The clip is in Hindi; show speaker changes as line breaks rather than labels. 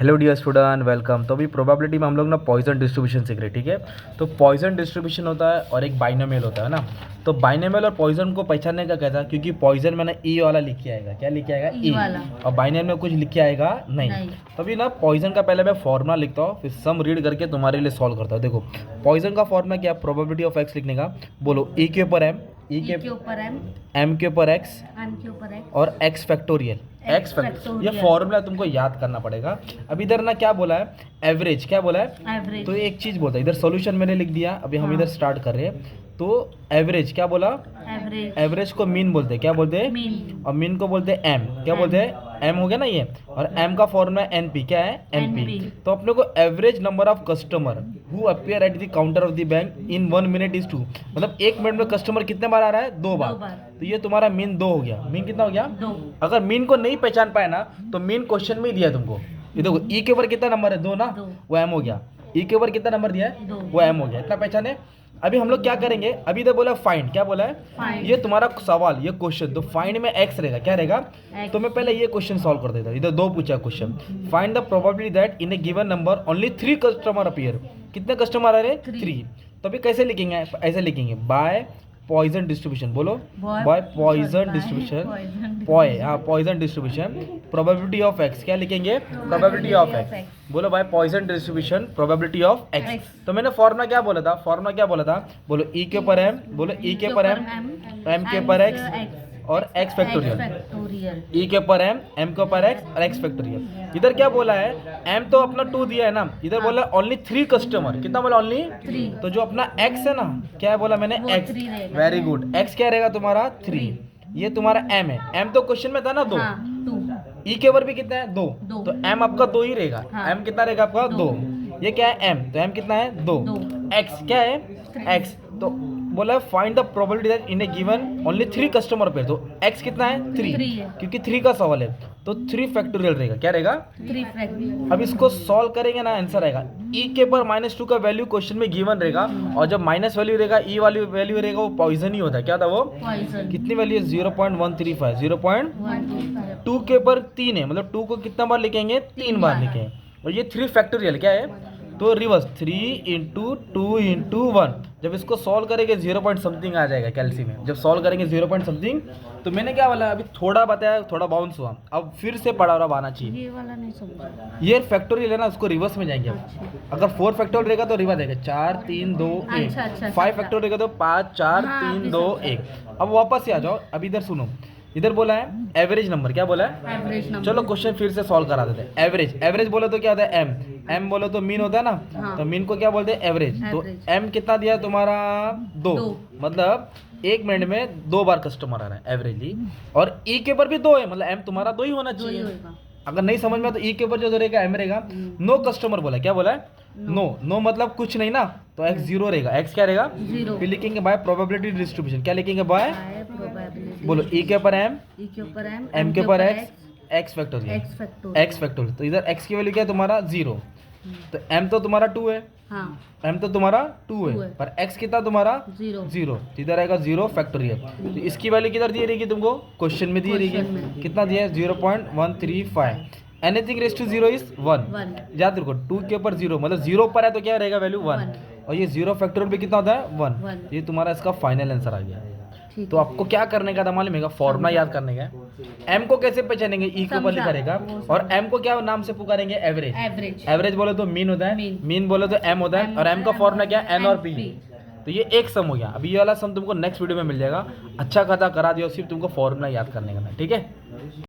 Hello dear student, welcome. तो अभी प्रोबेबिलिटी में हम लोग ना पॉइजन डिस्ट्रीब्यूशन सीख रहे हैं, ठीक है। तो पॉइजन डिस्ट्रीब्यूशन होता है और एक बाइनोमियल होता है ना। तो बाइनोमियल और पॉइजन को पहचानने का कहता है, क्योंकि पॉइजन में ना ई वाला लिख के आएगा, क्या लिख के आएगा, ई वाला, और बाइनोमियल में कुछ लिख के आएगा नहीं। तो अभी ना पॉइजन का पहले मैं फॉर्मूला लिखता हूँ, फिर सम रीड करके तुम्हारे लिए सॉल्व करता हूँ। देखो पॉइजन का फॉर्मूला क्या, प्रोबेबिलिटी ऑफ एक्स लिखने का, बोलो ई के ऊपर एम, ई के ऊपर एम के ऊपर एक्स, एम के ऊपर एक्स और एक्स फैक्टोरियल, एक्स फैक्टोरियल। ये फॉर्मूला तुमको याद करना पड़ेगा। अब इधर ना क्या बोला है, एवरेज, क्या बोला है एवरेज। तो एक चीज बोलता है, इधर सॉल्यूशन मैंने लिख दिया, अभी हम इधर स्टार्ट कर रहे हैं। तो एवरेज क्या बोला, एवरेज, एवरेज को मीन बोलते हैं, क्या बोलते हैं मीन, और मीन को बोलते हैं एम, क्या बोलते हैं एम, हो गया ना ये। और एम का फॉर्मूला एनपी, क्या है एनपी। तो अपने को average number of customer who appear at the counter of the bank in 1 minute is 2, मतलब 1 मिनट में कस्टमर कितने बार आ रहा है, 2 बार। तो ये तुम्हारा मीन 2 हो गया। मीन कितना हो गया, 2। अगर मीन को नहीं पहचान पाए ना तो मीन क्वेश्चन में ही दिया तुमको, ये देखो ई के ऊपर कितना नंबर है, 2 ना, वो एम हो गया। ई के ऊपर कितना नंबर दिया है, 2, वो एम हो गया। इतना पहचाने। अभी हम लोग क्या करेंगे, अभी इधर बोला फाइंड, क्या बोला है find। ये तुम्हारा सवाल, ये क्वेश्चन, तो फाइंड में एक्स रहेगा, क्या रहेगा तो मैं पहले ये क्वेश्चन सॉल्व कर देता हूँ। इधर 2 पूछा question, find the probability that in a given number only 3 customer appear, कितने कस्टमर आ रहे, 3। तो अभी कैसे लिखेंगे, ऐसे लिखेंगे बाय पॉइजन डिस्ट्रीब्यूशन, बोलो by Poisson distribution, Poisson distribution probability of x, क्या लिखेंगे प्रोबेबिलिटी ऑफ एक्स, बोलो by Poisson distribution probability of x. तो मैंने फॉर्मूला क्या बोला था, बोलो ई के ऊपर एम, बोलो ई के ऊपर एम, एम के ऊपर एक्स और एक्स फैक्टोरियल, ई के ऊपर एम के ऊपर एक्स और एक्स फैक्टोरियल। इधर क्या बोला है, एम तो अपना 2 दिया है ना, इधर बोला ओनली 3 कस्टमर, कितना बोला ओनली 3। तो जो अपना एक्स है ना, क्या बोला मैंने एक्स, वेरी गुड, एक्स क्या रहेगा तुम्हारा 3। ये तुम्हारा एम है, एम तो क्वेश्चन में था ना 2, ई के ऊपर भी कितना है 2, तो एम आपका 2 ही रहेगा। एम कितना रहेगा आपका 2, ये क्या है एम, तो एम कितना है 2, एक्स क्या है एक्स। तो बोला find the probability that in a given only 3 customer पे, तो एक्स कितना है 3, क्योंकि 3 का सवाल है, तो 3 फैक्टोरियल रहेगा, क्या रहेगा 3 फैक्टोरियल। अब इसको सॉल्व करेंगे ना, आंसर आएगा ई के पर -2 का वैल्यू क्वेश्चन में गिवन रहेगा, और जब माइनस वैल्यू रहेगा ई वाली वैल्यू रहेगा, वो पॉइजन ही होता है। क्या था वो पॉइजन। कितनी वैल्यू है 0.135, 0.2 के पर 3 है, मतलब 2 को कितना बार लिखेंगे, 3 बार लिखेंगे। और ये 3 फैक्टोरियल क्या है, तो रिवर्स 3 इंटू 2 इंटू 1। जब इसको सॉल्व करेंगे 0 पॉइंट समथिंग आ जाएगा कैलसी में, जब सॉल्व करेंगे 0 पॉइंट समथिंग। तो मैंने क्या बोला, अभी थोड़ा बताया, थोड़ा बाउंस हुआ, अब फिर से पढ़ा रहा आना चाहिए।
ये वाला नहीं समझा,
ये फैक्टोरियल है ना, उसको रिवर्स में जाएंगे। अगर 4 फैक्टोरियल रहेगा तो रिवर्स आएगा 4 3 2 1, 5 फैक्टोरियल रहेगा तो 5 4 3 2 1। अब वापस से आ जाओ, अब इधर सुनो, इधर बोला है एवरेज नंबर, क्या बोला है एवरेज नंबर। चलो क्वेश्चन फिर से सॉल्व करा देते हैं। एवरेज, एवरेज बोलो तो क्या होता है एम, एम बोलो तो मीन होता है ना, तो मीन को क्या बोलते हैं एवरेज। तो एम कितना दिया तुम्हारा 2, मतलब 1 मिनट में 2 बार कस्टमर आ रहा है एवरेजली, और ई के ऊपर भी 2 है, मतलब एम तुम्हारा 2 ही होना चाहिए। अगर नहीं समझ में तो ई के ऊपर जो रहेगा एम रहेगा। नो कस्टमर बोला, क्या बोला है नो मतलब कुछ नहीं ना, तो एक्स 0 रहेगा, एक्स क्या रहेगा 0। फिर लिखेंगे बाय प्रोबेबिलिटी डिस्ट्रीब्यूशन, क्या लिखेंगे बाय, बोलो ई के ऊपर एम, एम के ऊपर एक्स, एक्स फैक्टोरियल। तो इधर एक्स की वैल्यू क्या है तुम्हारा 0, तो एम तो तुम्हारा 2 है, एम तो तुम्हारा 2 है, पर एक्स कितना तुम्हारा 0, तो इधर आएगा 0 फैक्टोरियल। तो इसकी वैल्यू किधर दी रहेगी तुमको, क्वेश्चन में दी रहेगी, कितना दिया है 0.135। एनीथिंग रेस टू 0 इज 1, याद रखो 2 के ऊपर 0, मतलब 0 पर है तो क्या रहेगा वैल्यू 1, और ये 0 फैक्टोरियल पे कितना होता है 1। ये तुम्हारा इसका फाइनल आंसर आ गया। तो आपको क्या करने का था मालूम है, फॉर्मूला याद करने का। एम को कैसे पहचानेंगे, ई के ऊपर लिखा रहेगा, और एम को क्या नाम से पुकारेंगे एवरेज। एवरेज बोले तो मीन होता है, मीन बोले तो एम होता है, और एम का फॉर्मूला क्या है एन और पी। तो ये एक सम हो गया। अभी ये वाला सम तुमको नेक्स्ट वीडियो में मिल जाएगा, अच्छा खासा करा दिया, सिर्फ तुमको फॉर्मूला याद करने का, ठीक है।